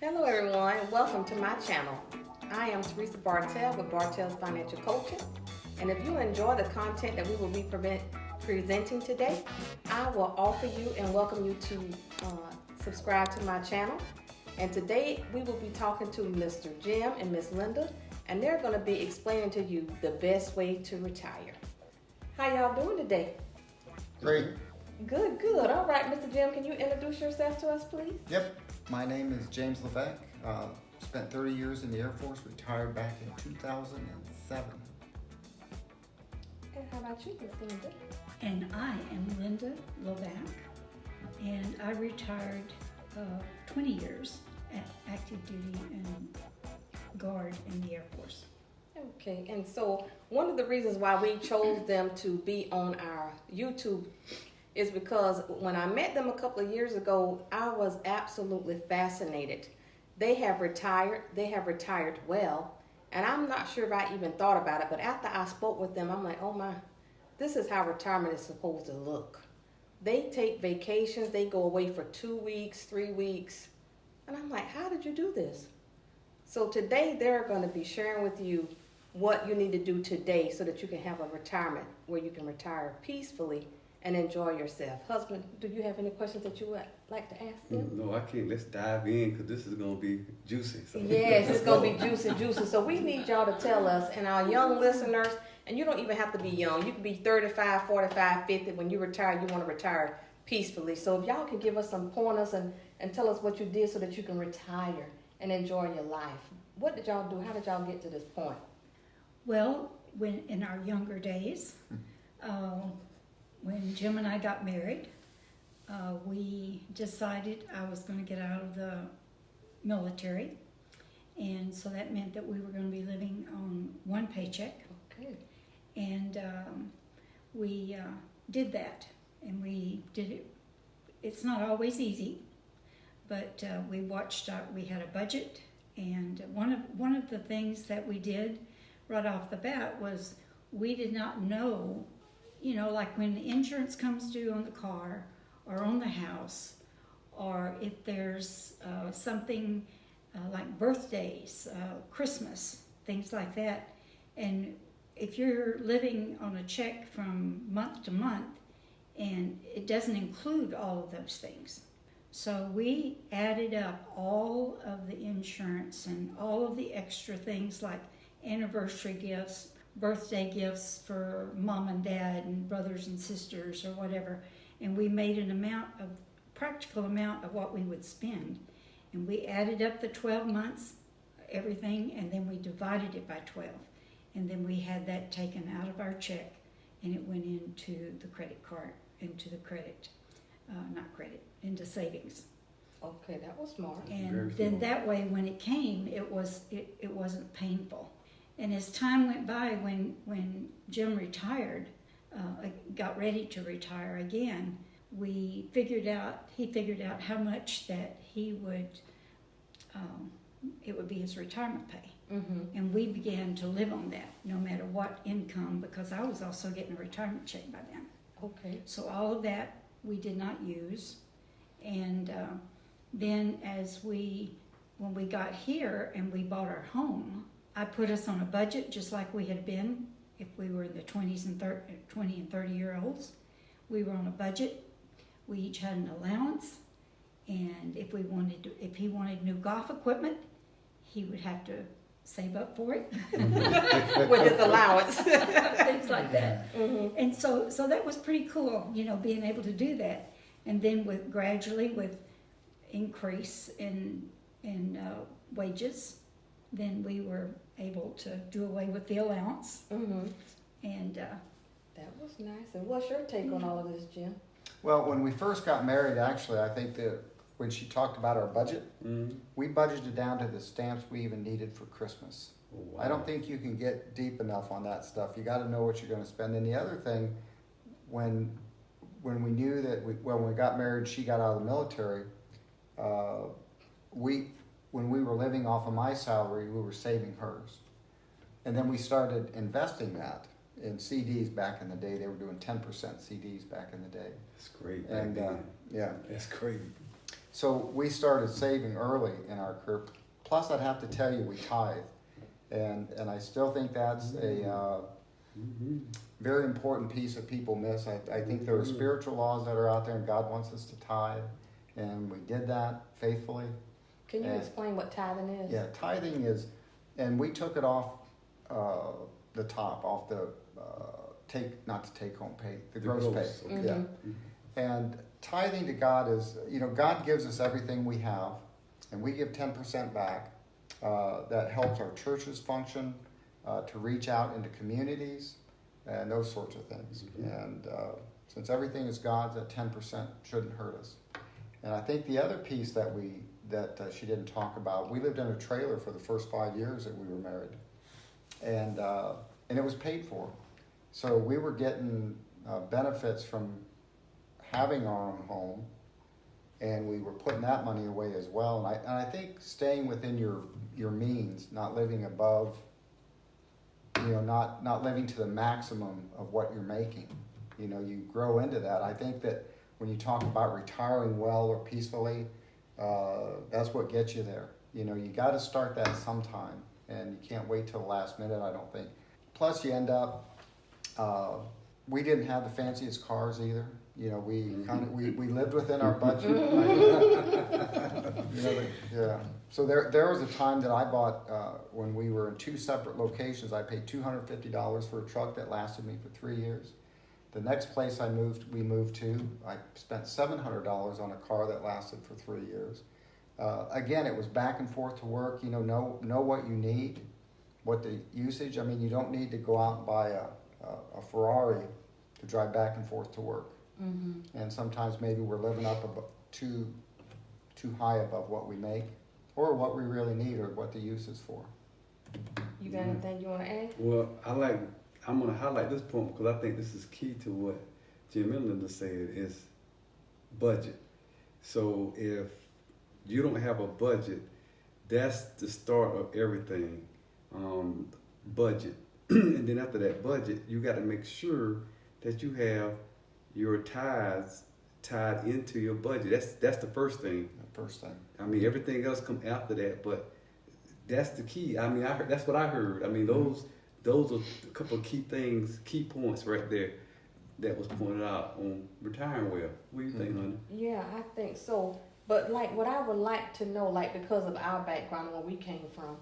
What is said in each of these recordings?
Hello everyone, and welcome to my channel. I am Theresa Bartelle with Bartelle Financial Coaching, and if you enjoy the content that we will be presenting today, I will offer you and welcome you to subscribe to my channel. And today we will be talking to Mr. Jim and Miss Linda, and they're going to be explaining to you the best way to retire. How y'all doing today? Great. Good, good. All right, Mr. Jim, can you introduce yourself to us, please? Yep. My name is James Levac. Spent 30 years in the Air Force, retired back in 2007. And how about you, Miss Linda? And I am Linda Levac, and I retired 20 years at active duty and guard in the Air Force. Okay, and so one of the reasons why we chose them to be on our YouTube is because when I met them a couple of years ago, I was absolutely fascinated. They have retired well, and I'm not sure if I even thought about it, but after I spoke with them, I'm like, oh my, this is how retirement is supposed to look. They take vacations, they go away for 2 weeks, 3 weeks, and I'm like, how did you do this? So today they're going to be sharing with you what you need to do today so that you can have a retirement where you can retire peacefully and enjoy yourself. Husband, do you have any questions that you would like to ask them? No, I can't. Let's dive in because this is going to be juicy. So. Yes, it's going to be juicy. So we need y'all to tell us, and our young listeners, and you don't even have to be young. You can be 35, 45, 50. When you retire, you want to retire peacefully. So if y'all can give us some pointers and tell us what you did so that you can retire and enjoy your life. What did y'all do? How did y'all get to this point? Well, when in our younger days, when Jim and I got married, we decided I was going to get out of the military, and so that meant that we were going to be living on one paycheck. Okay. And we did that, and we did it. It's not always easy, but we had a budget, and one of the things that we did right off the bat was we did not know, like when the insurance comes due on the car or on the house, or if there's something like birthdays, Christmas, things like that. And if you're living on a check from month to month, and it doesn't include all of those things. So we added up all of the insurance and all of the extra things like anniversary gifts, birthday gifts for mom and dad and brothers and sisters or whatever, and we made practical amount of what we would spend, and we added up the 12 months, everything, and then we divided it by 12, and then we had that taken out of our check, and it went into the credit card, into savings. Okay, that was smart. And then that way, when it came, it wasn't painful. And as time went by, when Jim retired, got ready to retire again, he figured out how much that it would be his retirement pay. Mm-hmm. And we began to live on that, no matter what income, because I was also getting a retirement check by then. Okay. So all of that we did not use. And then when we got here and we bought our home, I put us on a budget just like we had been if we were in the 20 and 30-year-olds. We were on a budget. We each had an allowance, and if he wanted new golf equipment, he would have to save up for it With his allowance. things like that. Mm-hmm. And so that was pretty cool, being able to do that. And then gradually with increase in wages, then we were able to do away with the allowance. Mm-hmm. And that was nice. And what's your take on all of this, Jim? Well, when we first got married, actually, I think that when she talked about our budget, we budgeted down to the stamps we even needed for Christmas. Wow. I don't think you can get deep enough on that stuff. You got to know what you're going to spend. And the other thing, when we knew that when we got married, she got out of the military. When we were living off of my salary, we were saving hers, and then we started investing that in CDs back in the day. They were doing 10% CDs back in the day. That's great. And yeah, that's great. So we started saving early in our career. Plus, I'd have to tell you, we tithe. And I still think that's a very important piece that people miss. I think there are spiritual laws that are out there, and God wants us to tithe. And we did that faithfully. Can you explain what tithing is? Yeah, tithing is, and we took it off the top, off the not to take home pay, the gross pay. Okay. Yeah. And tithing to God is, God gives us everything we have, and we give 10% back. That helps our churches function, to reach out into communities, and those sorts of things. And since everything is God's, that 10% shouldn't hurt us. And I think the other piece that she didn't talk about, we lived in a trailer for the first 5 years that we were married, and it was paid for. So we were getting benefits from having our own home, and we were putting that money away as well. And I think staying within your means, not living above, not living to the maximum of what you're making. You grow into that. I think that when you talk about retiring well or peacefully, that's what gets you there. You got to start that sometime, and you can't wait till the last minute, I don't think. Plus, you end up, we didn't have the fanciest cars either. We lived within our budget. Yeah. So there was a time that I bought, when we were in 2 separate locations, I paid $250 for a truck that lasted me for 3 years. The next place we moved to, I spent $700 on a car that lasted for 3 years. Again, it was back and forth to work. Know what you need, what the usage. I mean, you don't need to go out and buy a Ferrari to drive back and forth to work. Mm-hmm. And sometimes maybe we're living up too high above what we make, or what we really need, or what the use is for. You got anything you want to add? Well, I'm going to highlight this point because I think this is key to what Jim and Linda said is budget. So if you don't have a budget, that's the start of everything. Budget. And then after that budget, you got to make sure that you have your tithes tied into your budget. That's the first thing. I mean, everything else come after that, but that's the key. I mean, that's what I heard. I mean, those are a couple of key points right there that was pointed out on retiring well. What do you think, honey? Yeah, I think so. But what I would like to know, because of our background and where we came from,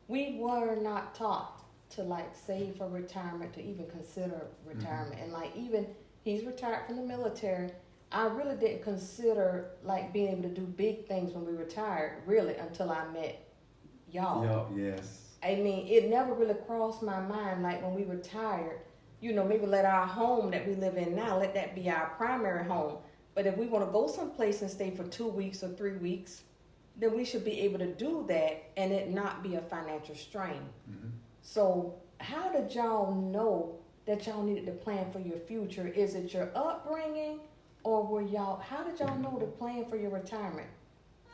we were not taught to save for retirement, to even consider retirement. And even he's retired from the military. I really didn't consider being able to do big things when we retired, really, until I met y'all. Yes. I mean, it never really crossed my mind, when we retired, maybe let our home that we live in now, let that be our primary home. But if we want to go someplace and stay for 2 weeks or 3 weeks, then we should be able to do that and it not be a financial strain. Mm-hmm. So how did y'all know that y'all needed to plan for your future? Is it your upbringing, or how did y'all know to plan for your retirement?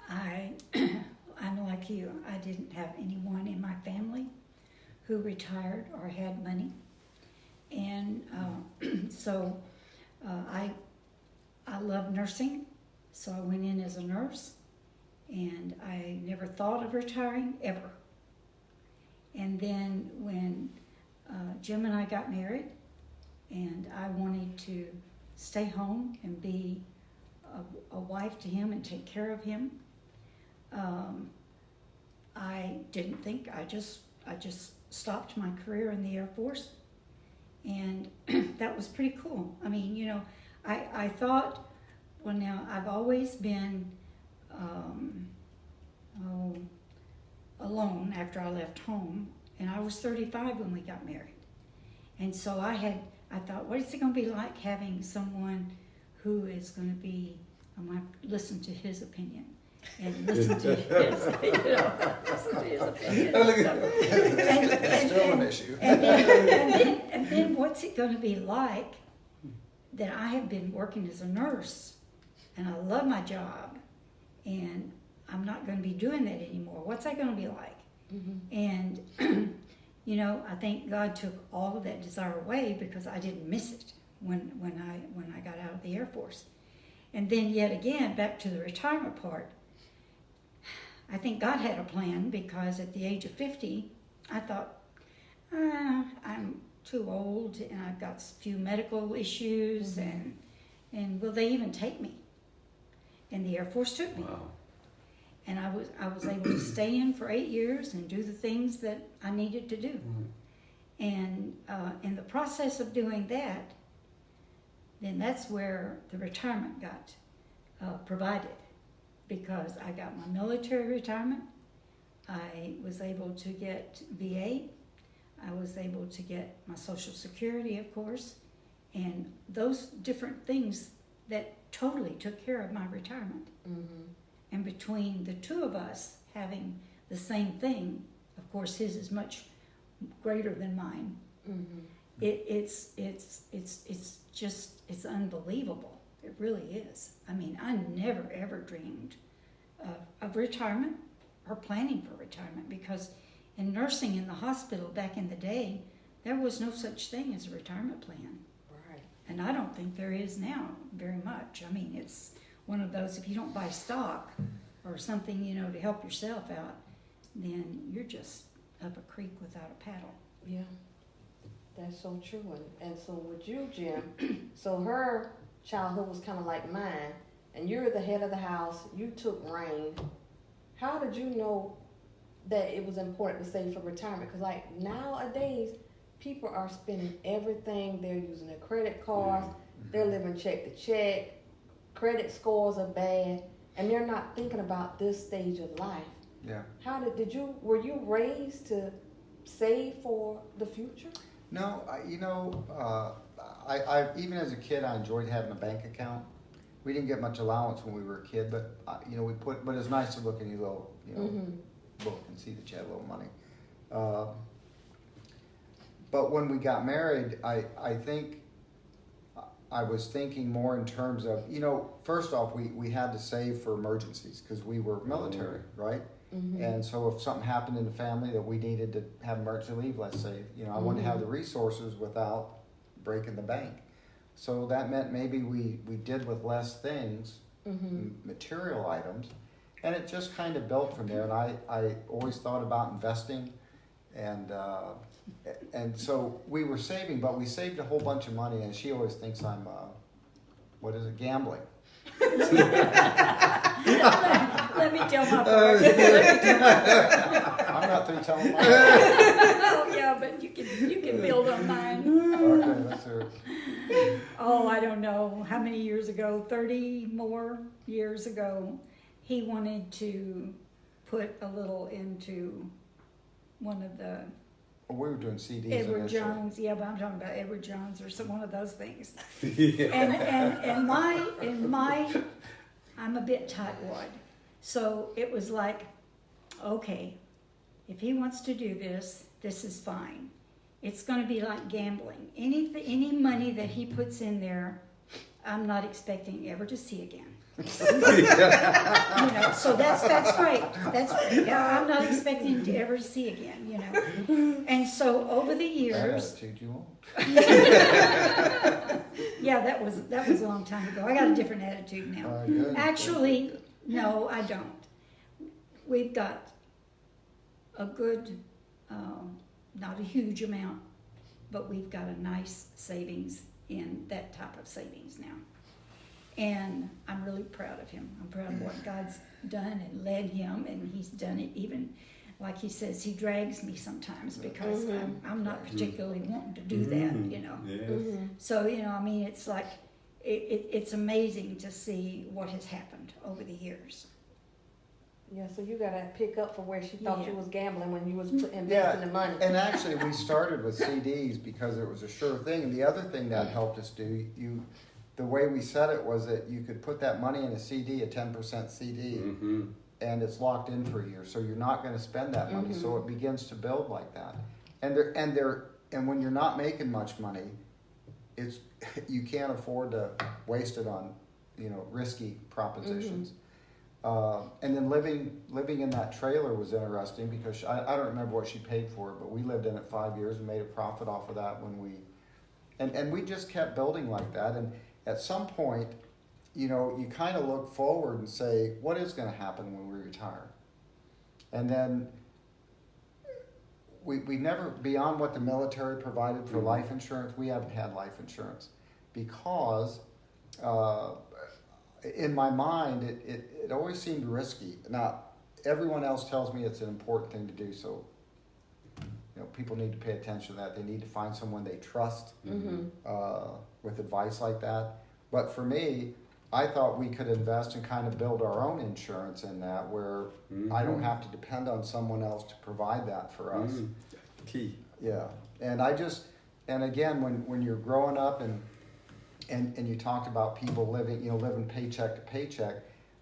I'm like you. I didn't have anyone in my family who retired or had money. And so I love nursing, so I went in as a nurse, and I never thought of retiring, ever. And then when Jim and I got married, and I wanted to stay home and be a wife to him and take care of him, I didn't think. I just stopped my career in the Air Force, and that was pretty cool. I mean, I thought, well, now I've always been alone after I left home, and I was 35 when we got married, and so I thought, what is it going to be like having someone who is going to be? I'm going to listen to his opinion. And listen to his, listen to his opinion. It's still an issue. And then what's it going to be like that I have been working as a nurse, and I love my job, and I'm not going to be doing that anymore. What's that going to be like? Mm-hmm. And, I think God took all of that desire away because I didn't miss it when I got out of the Air Force. And then yet again, back to the retirement part, I think God had a plan, because at the age of 50, I thought, I'm too old and I've got a few medical issues, and will they even take me? And the Air Force took me. Wow. And I was able to stay in for 8 years and do the things that I needed to do. Mm-hmm. And in the process of doing that, then that's where the retirement got provided, because I got my military retirement. I was able to get VA. I was able to get my Social Security, of course, and those different things that totally took care of my retirement. Mm-hmm. And between the two of us having the same thing, of course his is much greater than mine. Mm-hmm. It's unbelievable. It really is. I mean, I never ever dreamed of retirement or planning for retirement, because in nursing in the hospital back in the day, there was no such thing as a retirement plan. Right. And I don't think there is now very much. I mean, it's one of those, if you don't buy stock or something, to help yourself out, then you're just up a creek without a paddle. Yeah, that's so true. And so with you, Jim, so her childhood was kind of like mine, and you're the head of the house, you took reign. How did you know that it was important to save for retirement? Because like nowadays, people are spending everything. They're using their credit cards, they're living check to check, credit scores are bad, and they're not thinking about this stage of life. Yeah. Were you raised to save for the future? No, I even as a kid, I enjoyed having a bank account. We didn't get much allowance when we were a kid, but but it's nice to look in your little, book and see that you had a little money. But when we got married, I think I was thinking more in terms of, first off, we had to save for emergencies because we were military, right? Mm-hmm. And so if something happened in the family that we needed to have emergency leave, let's say, I wanted to have the resources without breaking the bank. So that meant maybe we did with less things, material items, and it just kind of built from there. And I always thought about investing, and so we were saving, but we saved a whole bunch of money, and she always thinks I'm, gambling. Let me tell my part. I'm not through telling mine. Oh yeah, but you can build on mine. Okay, let's hear it. Oh, I don't know how many years ago, 30 more years ago, he wanted to put a little into one of the Well, we were doing CDs Edward initially. Jones, yeah, but I'm talking about Edward Jones or one of those things. Yeah. And my, I'm a bit tightwad, so it was like, okay, if he wants to do this, this is fine. It's going to be like gambling. Any money that he puts in there, I'm not expecting ever to see again. So that's great. That's great. Yeah, I'm not expecting to ever see again. And so over the years, That attitude you want. yeah, that was a long time ago. I got a different attitude now. Good. Actually, no, I don't. We've got a good, not a huge amount, but we've got a nice savings in that type of savings now. And I'm really proud of him. I'm proud of what God's done and led him, and he's done it even, like he says, he drags me sometimes because I'm not particularly wanting to do that, Yes. So, it's like, it's amazing to see what has happened over the years. Yeah, so you gotta pick up for where she thought you Yeah. was gambling when you was investing the money. And actually, we started with CDs because it was a sure thing. And the other thing that helped us do, the way we said it was that you could put that money in a CD, a 10% CD, and it's locked in for a year. So you're not going to spend that money. So it begins to build like that. And when you're not making much money, you can't afford to waste it on, risky propositions. And then living in that trailer was interesting because I don't remember what she paid for it, but we lived in it 5 years and made a profit off of that and we just kept building like that. And at some point, you know, you kind of look forward and say, what is going to happen when we retire? And then we never, beyond what the military provided for life insurance, we haven't had life insurance because in my mind, it always seemed risky. Now, everyone else tells me it's an important thing to do, so you know, people need to pay attention to that. They need to find someone they trust with advice like that. But for me, I thought we could invest and kind of build our own insurance in that, where I don't have to depend on someone else to provide that for us. Key. Yeah, and again, when you're growing up and you talked about people living paycheck to paycheck,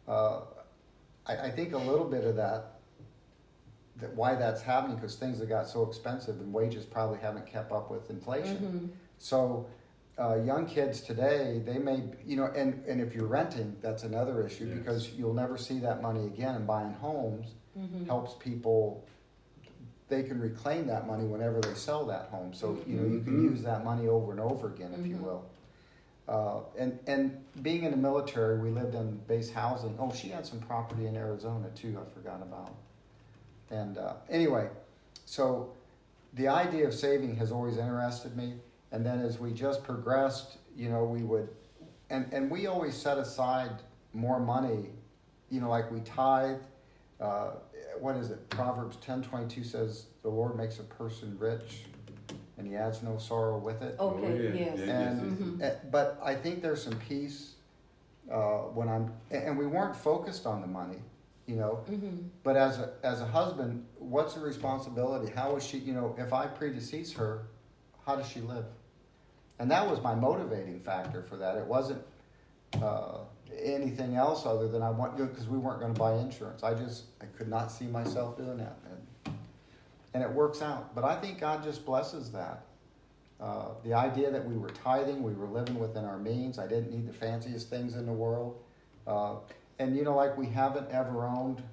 I think a little bit of that why that's happening, because things have got so expensive and wages probably haven't kept up with inflation. So young kids today, they may, and if you're renting, that's another issue, because you'll never see that money again. And buying homes helps people, they can reclaim that money whenever they sell that home. So, you can use that money over and over again, if you will. And being in the military, we lived in base housing. Oh, she had some property in Arizona too, I forgot about. And anyway, so the idea of saving has always interested me. And then as we just progressed, we would, and we always set aside more money, like we tithe. What is it? Proverbs 10:22 says, the Lord makes a person rich and he adds no sorrow with it. Okay, yes. But I think there's some peace and we weren't focused on the money, but as a husband, what's the responsibility? How is she, if I predecease her, how does she live? And that was my motivating factor for that. It wasn't anything else other than because we weren't going to buy insurance. I could not see myself doing that. And it works out. But I think God just blesses that. The idea that we were tithing, we were living within our means. I didn't need the fanciest things in the world. And like we haven't ever owned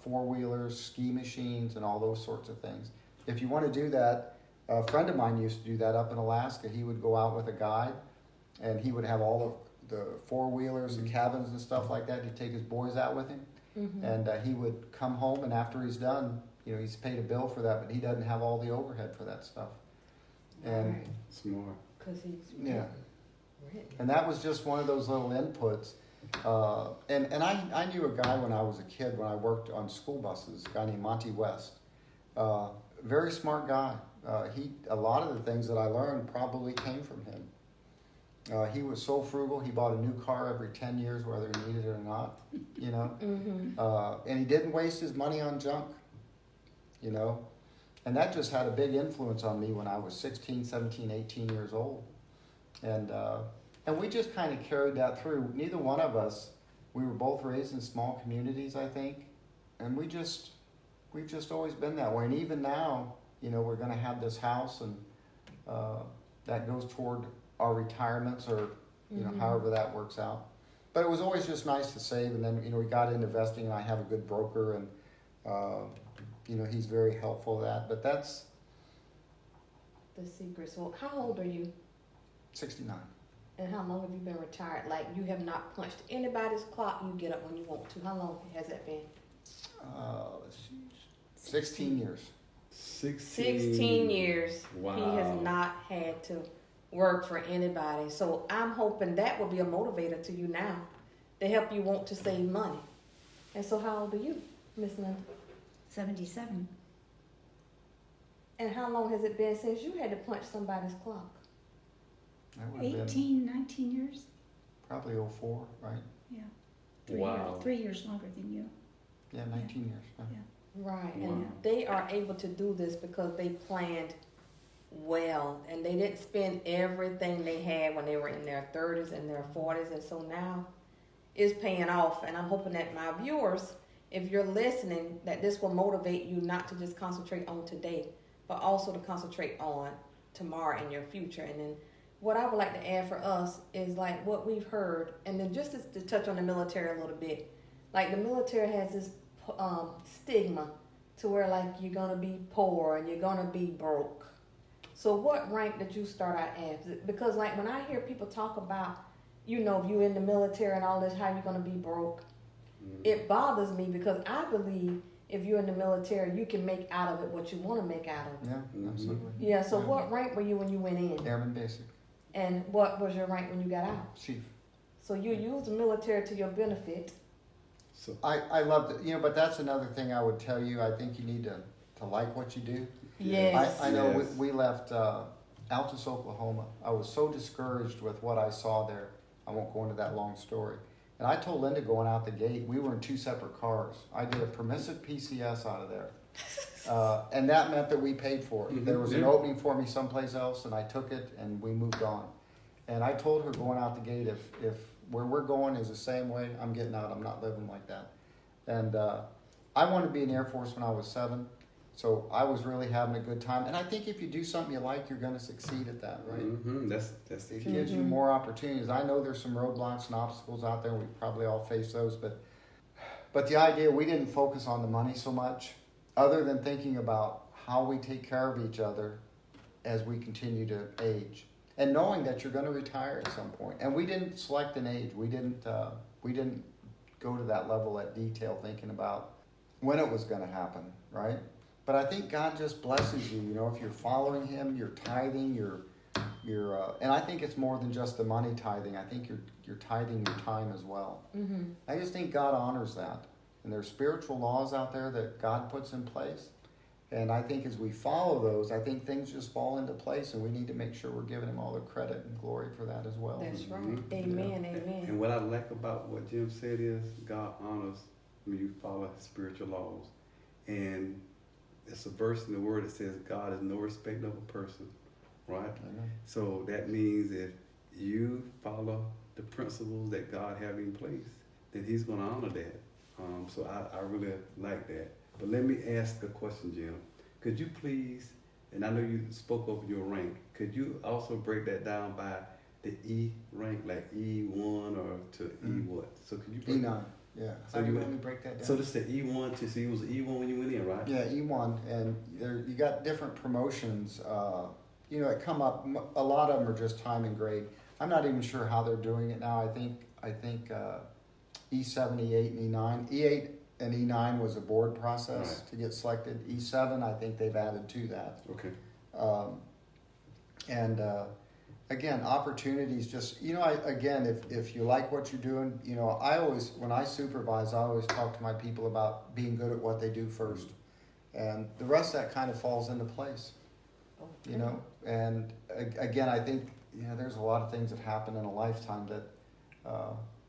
four-wheelers, ski machines, and all those sorts of things. If you want to do that, a friend of mine used to do that up in Alaska. He would go out with a guide, and he would have all of the four-wheelers and cabins and stuff like that. He'd take his boys out with him, and he would come home, and after he's done, he's paid a bill for that, but he doesn't have all the overhead for that stuff. And smart. Because he's and that was just one of those little inputs. And I knew a guy when I was a kid, when I worked on school buses, a guy named Monty West. Very smart guy. A lot of the things that I learned probably came from him. He was so frugal, he bought a new car every 10 years, whether he needed it or not, and he didn't waste his money on junk, and that just had a big influence on me when I was 16, 17, 18 years old. And we just kind of carried that through. Neither one of us, we were both raised in small communities, I think, and we've just always been that way. And even now, we're going to have this house, and that goes toward our retirements, or however that works out. But it was always just nice to save. And then we got into investing, and I have a good broker, and he's very helpful with that. But that's the secret. So how old are you? 69. And how long have you been retired? Like, you have not punched anybody's clock. You get up when you want to. How long has that been? Let's see, 16 years. 16 years. Wow. He has not had to work for anybody. So I'm hoping that will be a motivator to you now to help you want to save money. And so how old are you, Miss Linda? 77. And how long has it been since you had to punch somebody's clock? That would have 18, 19 years. Probably 04, right? Yeah. Wow. 3 years longer than you. Yeah, 19 years. Yeah. Right, Wow. and they are able to do this because they planned well, and they didn't spend everything they had when they were in their 30s and their 40s, and so now it's paying off. And I'm hoping that my viewers, if you're listening, that this will motivate you not to just concentrate on today, but also to concentrate on tomorrow and your future. And then what I would like to add for us is like what we've heard, and then just to touch on the military a little bit. Like, the military has this stigma to where, like, you're going to be poor and you're going to be broke. So what rank did you start out at? Because, like, when I hear people talk about you know, if you're in the military and all this, how you're going to be broke. It bothers me because I believe if you're in the military, you can make out of it what you want to make out of it. Yeah, absolutely. Yeah, so what rank were you when you went in? Airman basic. And what was your rank when you got out? Chief. So you used the military to your benefit. So I loved it, you know, but that's another thing I would tell you. I think you need to like what you do. Yes. I know Yes. we left Altus, Oklahoma. I was so discouraged with what I saw there. I won't go into that long story. And I told Linda going out the gate, we were in 2 separate cars. I did a permissive PCS out of there. And that meant that we paid for it. Mhm. There was an Yeah. opening for me someplace else, and I took it, and we moved on. And I told her going out the gate, if where we're going is the same way, I'm getting out. I'm not living like that. And I wanted to be in the Air Force when I was 7. So I was really having a good time. And I think if you do something you like, you're going to succeed at that, right? That's the It key. gives you more opportunities. I know there's some roadblocks and obstacles out there. We probably all face those, but the idea, we didn't focus on the money so much, other than thinking about how we take care of each other as we continue to age, and knowing that you're going to retire at some point. And we didn't select an age. We didn't go to that level at detail, thinking about when it was going to happen, right? But I think God just blesses you. You know, if you're following Him, you're tithing, and I think it's more than just the money tithing. I think you're tithing your time as well. Mm-hmm. I just think God honors that, and there's spiritual laws out there that God puts in place. And I think as we follow those, I think things just fall into place, and we need to make sure we're giving Him all the credit and glory for that as well. That's right. Mhm. Amen, Yeah. amen. And what I like about what Jim said is God honors when you follow spiritual laws. And it's a verse in the Word that says God is no respecter of a person, right? Amen. So that means if you follow the principles that God have in place, then He's going to honor that. So I really like that. But let me ask a question, Jim. Could you please, and I know you spoke of your rank, could you also break that down by the E rank, like E1 or to E what? So could you break E9, yeah. So How do you you went- want me to break that down? So this is the E1 to, so you was E1 when you went in, right? Yeah, E1, and you got different promotions. You know, that come up. A lot of them are just time and grade. I'm not even sure how they're doing it now. I think E7, E8, and E9. E8 and E9 was a board process Right. to get selected. E7, I think they've added to that. Okay. Again, opportunities. Just if you like what you're doing, you know, when I supervise, I always talk to my people about being good at what they do first, and the rest of that kind of falls into place. Okay. You know, and again, I think there's a lot of things that happen in a lifetime that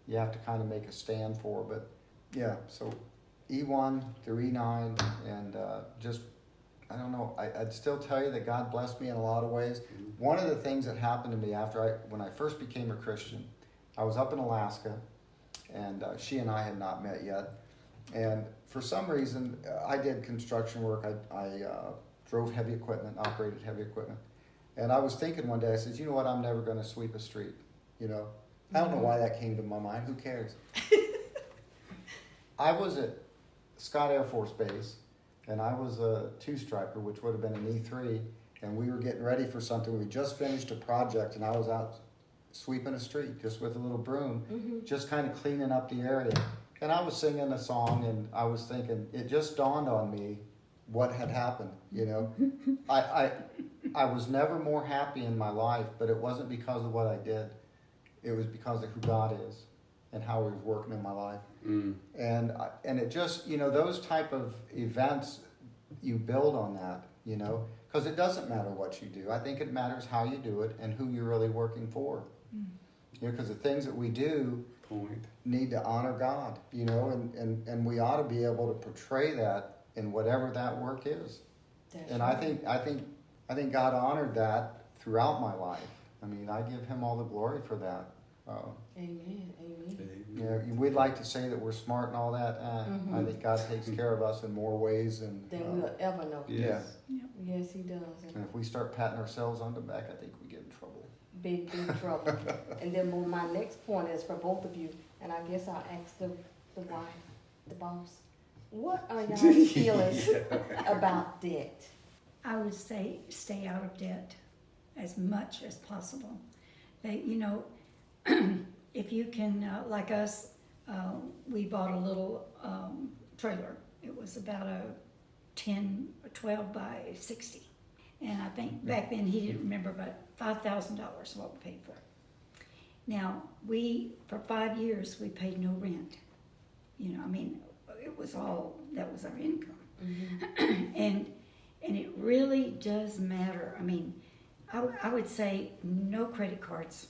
you have to kind of make a stand for. But yeah, so E1 through E9, and I don't know. I'd still tell you that God blessed me in a lot of ways. One of the things that happened to me when I first became a Christian, I was up in Alaska, and she and I had not met yet. And for some reason, I did construction work. I drove heavy equipment, operated heavy equipment. And I was thinking one day, I said, you know what, I'm never going to sweep a street. You know, I don't know why that came to my mind. Who cares? I was at Scott Air Force Base, and I was a 2-striper, which would have been an E3, and we were getting ready for something. We just finished a project, and I was out sweeping a street just with a little broom, just kind of cleaning up the area. And I was singing a song, and I was thinking, it just dawned on me what had happened, you know. I was never more happy in my life, but it wasn't because of what I did. It was because of who God is and how He was working in my life. And it just, those type of events, you build on that, because it doesn't matter what you do. I think it matters how you do it and who you're really working for. Because the things that we do need to honor God, and we ought to be able to portray that in whatever that work is. That's And right. I think God honored that throughout my life. I mean, I give Him all the glory for that. Amen, We'd like to say that we're smart and all that. I think God takes care of us in more ways than we'll ever know. Yeah. Yes, He does. And if we start patting ourselves on the back, I think we get in trouble. Big trouble. And then my next point is for both of you, and I guess I'll ask the wife, the boss. What are y'all's feelings about debt? I would say stay out of debt as much as possible. if you can, like us, we bought a little trailer. It was about a 12 by 60. And I think back then he didn't remember, but $5,000 what we paid for it. Now, for 5 years, we paid no rent. You know, I mean, it was that was our income. And it really does matter. I mean, I would say no credit cards,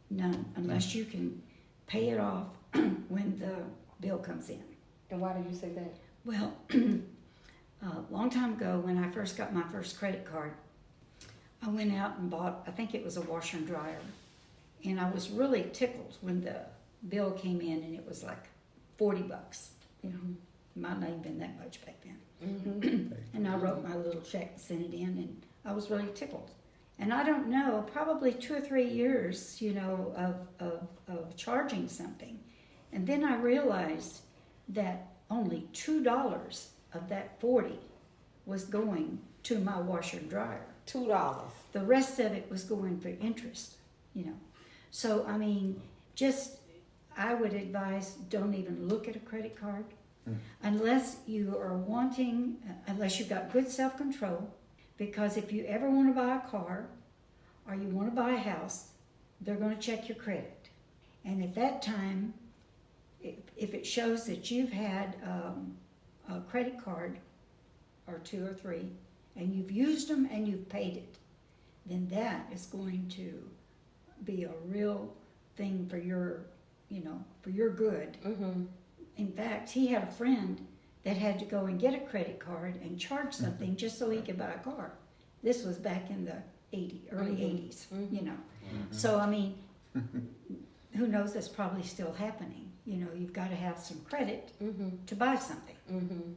none, unless you can pay it off when the bill comes in. And why do you say that? Well, a long time ago when I first got my first credit card, I went out and bought, I think it was a washer and dryer. And I was really tickled when the bill came in and it was like $40. You know, it might not even been that much back then. And I wrote my little check and sent it in, and I was really tickled. And I don't know, probably 2 or 3 years, you know, of charging something. And then I realized that only $2 of that 40 was going to my washer and dryer. $2. The rest of it was going for interest, you know. So, I mean, I would advise don't even look at a credit card unless you are unless you've got good self-control, because if you ever want to buy a car or you want to buy a house, they're going to check your credit. And at that time, if it shows that you've had a credit card or 2 or 3 and you've used them and you've paid it, then that is going to be a real thing for your good. In fact, he had a friend that had to go and get a credit card and charge something just so he could buy a car. This was back in the early 80s, you know. So, I mean, who knows, that's probably still happening. You know, you've got to have some credit to buy something.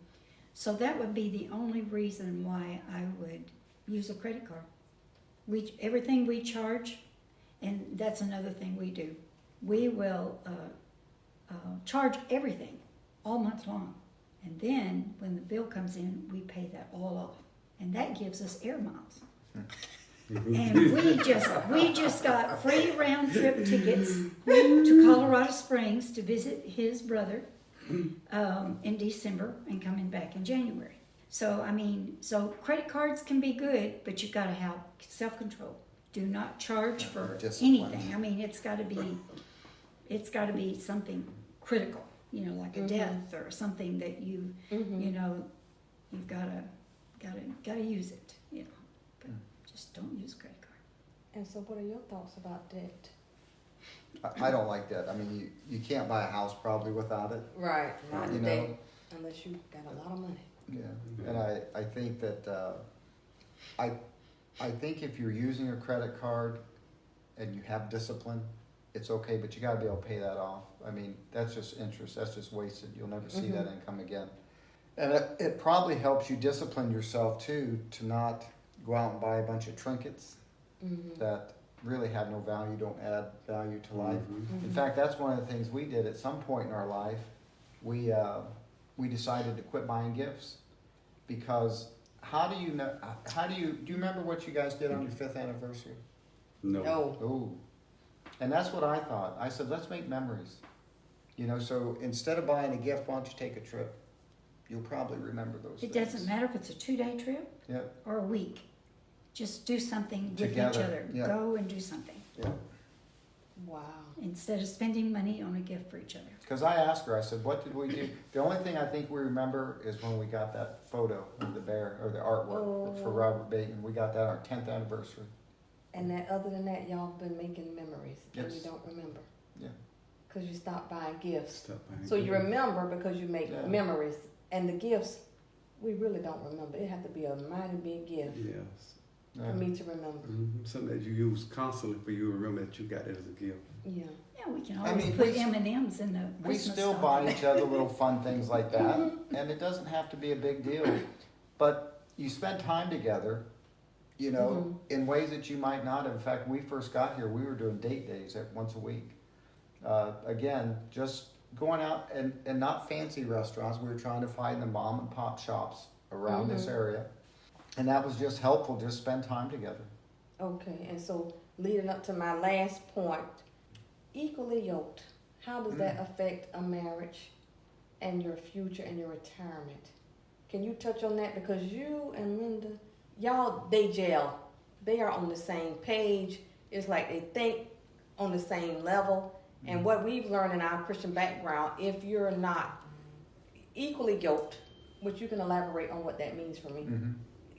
So that would be the only reason why I would use a credit card. Everything we charge, and that's another thing we do, we will charge everything all month long. And then when the bill comes in, we pay that all off. And that gives us air miles. And we just got free round trip tickets to Colorado Springs to visit his brother in December and coming back in January. So, I mean, credit cards can be good, but you've got to have self-control. Do not charge for anything. I mean, it's got to be something critical, you know, like a death or something that you know, you've got to use it, you know. But just don't use a credit card. And so what are your thoughts about debt? I don't like that. I mean, you can't buy a house probably without it. Right, not You today, know? unless you got a lot of money. Yeah, and I think that I think if you're using a credit card and you have discipline, it's okay, but you got to be able to pay that off. I mean, that's just interest. That's just wasted. You'll never see that income again. And it probably helps you discipline yourself too, to not go out and buy a bunch of trinkets that really have no value, don't add value to life. In fact, that's one of the things we did at some point in our life. We decided to quit buying gifts, because do you remember what you guys did on your 5th anniversary? No. Oh, and that's what I thought. I said, let's make memories. You know, so instead of buying a gift, why don't you take a trip? You'll probably remember those things. It doesn't matter if it's a 2-day trip or a week. Just do something with each other. Yeah. Go and do something. Yeah. Wow. Instead of spending money on a gift for each other. Because I asked her, I said, what did we do? The only thing I think we remember is when we got that photo of the bear, or the artwork for Robert Bateman. We got that on our 10th anniversary. And that, other than that, y'all been making memories and Yes. you don't remember. Yeah. Because you stopped buying gifts. Stop buying So you gifts. remember because you make Yeah. memories. And the gifts, we really don't remember. It has to be a mighty big gift Yes. for me to remember. Something that you use constantly for you to remember that you got it as a gift. Yeah. Yeah, we can I always mean, put we- M&Ms in the We Christmas still stocking. buy each other little fun things like that, and it doesn't have to be a big deal. But you spend time together, you know, in ways that you might not have. In fact, when we first got here, we were doing date days once a week. Again, just going out and not fancy restaurants. We were trying to find the mom and pop shops around this area. And that was just helpful, just spend time together. Okay. And so leading up to my last point, equally yoked, how does that affect a marriage and your future and your retirement? Can you touch on that? Because you and Linda, y'all, they gel. They are on the same page. It's like they think on the same level. And what we've learned in our Christian background, if you're not equally yoked, which you can elaborate on what that means for me,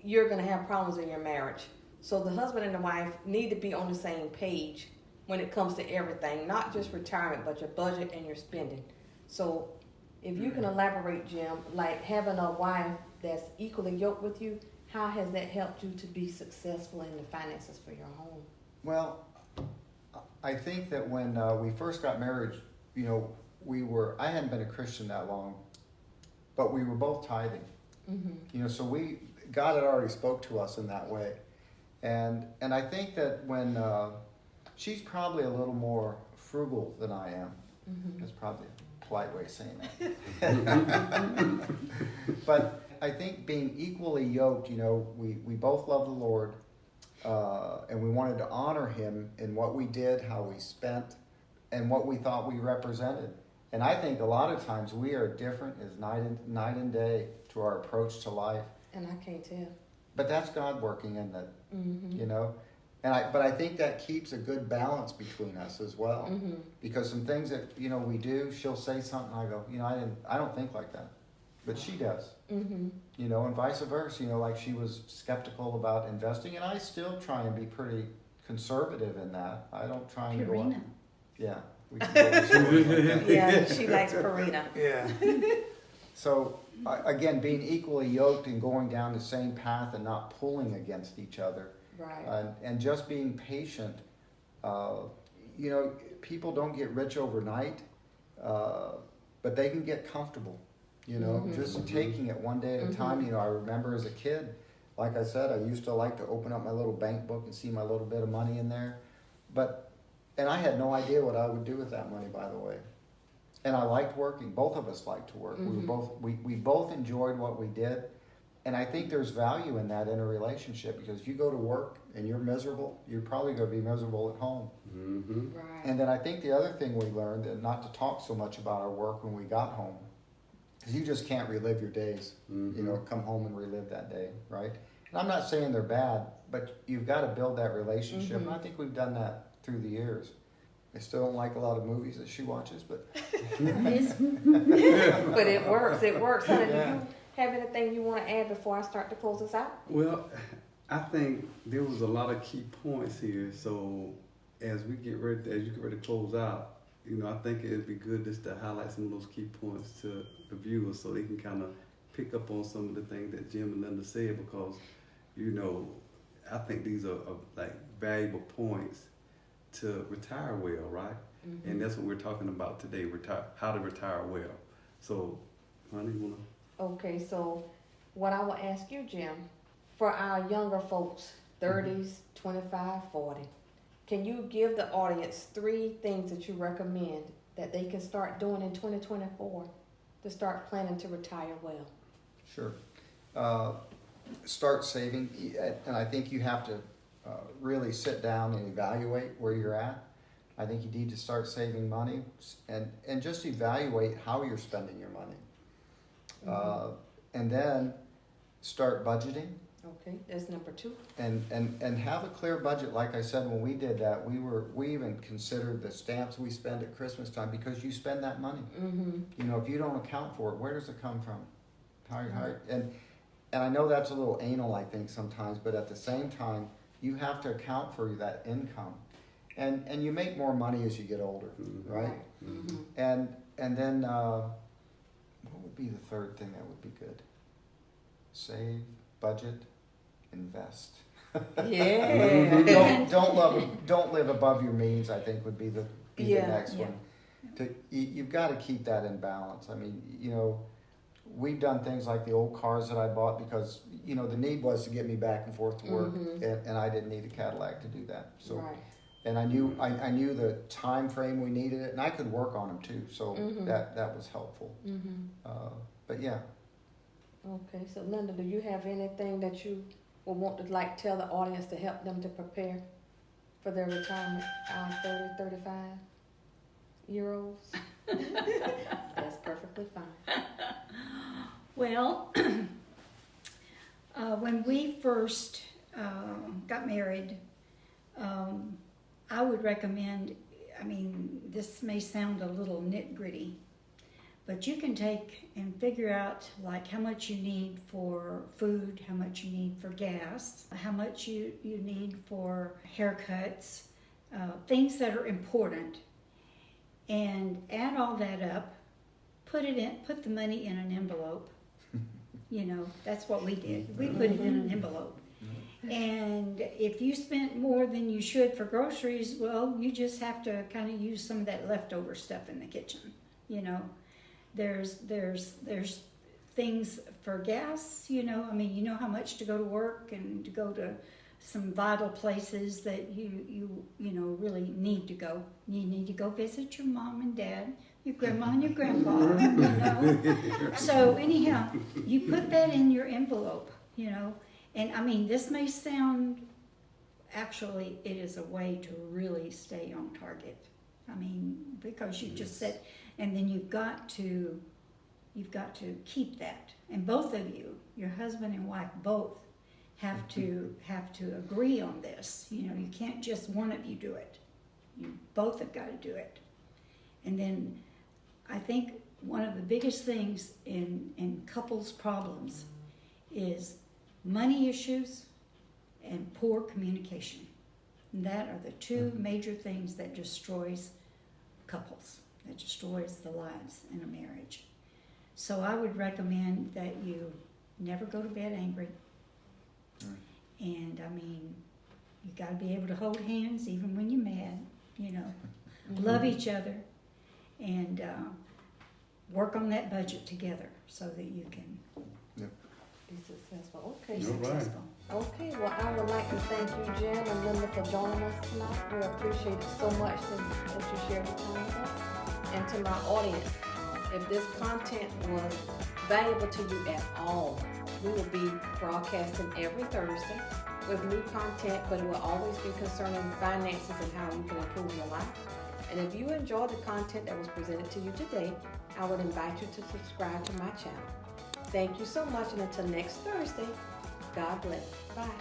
you're going to have problems in your marriage. So the husband and the wife need to be on the same page when it comes to everything, not just retirement, but your budget and your spending. So if you can elaborate, Jim, like having a wife that's equally yoked with you, how has that helped you to be successful in the finances for your home? Well, I think that when we first got married, you know, I hadn't been a Christian that long, but we were both tithing. You know, so God had already spoke to us in that way. And I think that when she's probably a little more frugal than I am. That's probably a polite way of saying that. But I think being equally yoked, you know, we both love the Lord, and we wanted to honor Him in what we did, how we spent, and what we thought we represented. And I think a lot of times we are different as night and day to our approach to life. And I can't tell. But that's God working in that, you know. But I think that keeps a good balance between us as well. Because some things that, you know, we do, she'll say something, I go, you know, I don't think like that. But she does. You know, and vice versa. You know, like she was skeptical about investing, and I still try and be pretty conservative in that. I don't try and go up. Yeah. We can go like Yeah, she likes Purina. Yeah. So, again, being equally yoked and going down the same path and not pulling against each other. Right. And just being patient. You know, people don't get rich overnight, but they can get comfortable. You know, just taking it one day at a time. You know, I remember as a kid, like I said, I used to like to open up my little bank book and see my little bit of money in there. And I had no idea what I would do with that money, by the way. And I liked working. Both of us liked to work. We both enjoyed what we did. And I think there's value in that in a relationship, because you go to work and you're miserable, you're probably going to be miserable at home. Right. And then I think the other thing we learned, and not to talk so much about our work when we got home, because you just can't relive your days. You know, come home and relive that day, right? And I'm not saying they're bad, but you've got to build that relationship. And I think we've done that through the years. I still don't like a lot of movies that she watches, but But it works. It works. Honey, Yeah. do you have anything you want to add before I start to close this out? Well, I think there was a lot of key points here. So as you get ready to close out, you know, I think it'd be good just to highlight some of those key points to the viewers so they can kind of pick up on some of the things that Jim and Linda said, because, you know, I think these are like valuable points to retire well, right? And that's what we're talking about today, how to retire well. So, honey, you want to? Okay, so what I will ask you, Jim, for our younger folks, 30s, 25, 40, can you give the audience 3 things that you recommend that they can start doing in 2024 to start planning to retire well? Sure. Start saving, and I think you have to really sit down and evaluate where you're at. I think you need to start saving money and just evaluate how you're spending your money. And then start budgeting. Okay, that's number 2. And have a clear budget. Like I said, when we did that, we even considered the stamps we spend at Christmas time, because you spend that money. You know, if you don't account for it, where does it come from? And I know that's a little anal, I think, sometimes, but at the same time, you have to account for that income. And you make more money as you get older, right? And then what would be the third thing that would be good? Save, budget, invest. Yeah. Don't live above your means, I think would be the next one. You've got to keep that in balance. I mean, you know, we've done things like the old cars that I bought because, you know, the need was to get me back and forth to work, and I didn't need a Cadillac to do that. So, and I knew the time frame we needed it, and I could work on them too. So that was helpful. But yeah. Okay, so Linda, do you have anything that you would want to tell the audience to help them to prepare for their retirement, 30, 35? euros. That's perfectly fine. Well, when we first got married, I would recommend, I mean, this may sound a little nit-gritty, but you can take and figure out like how much you need for food, how much you need for gas, how much you need for haircuts, things that are important, and add all that up, put the money in an envelope. You know, that's what we did. We put it in an envelope. And if you spent more than you should for groceries, well, you just have to kind of use some of that leftover stuff in the kitchen. You know, there's things for gas, you know, I mean, you know how much to go to work and to go to some vital places that you know really need to go. You need to go visit your mom and dad, your grandma and your grandpa, you know. So anyhow, you put that in your envelope, you know. And I mean, this may sound, actually, it is a way to really stay on target. I mean, because you just said, and then you've got to keep that. And both of you, your husband and wife, both have to agree on this. You know, you can't just one of you do it. You both have got to do it. And then I think one of the biggest things in couples problems is money issues and poor communication. And that are the two major things that destroys couples, that destroys the lives in a marriage. So I would recommend that you never go to bed angry. And I mean, you got to be able to hold hands even when you're mad, you know. Love each other and work on that budget together so that you can be successful. Okay, successful. Okay, well, I would like to thank you, Jen and Linda, for joining us tonight. We appreciate it so much that you shared your time with us. And to my audience, if this content was valuable to you at all, we will be broadcasting every Thursday with new content, but it will always be concerning finances and how you can improve your life. And if you enjoyed the content that was presented to you today, I would invite you to subscribe to my channel. Thank you so much, and until next Thursday, God bless. Bye.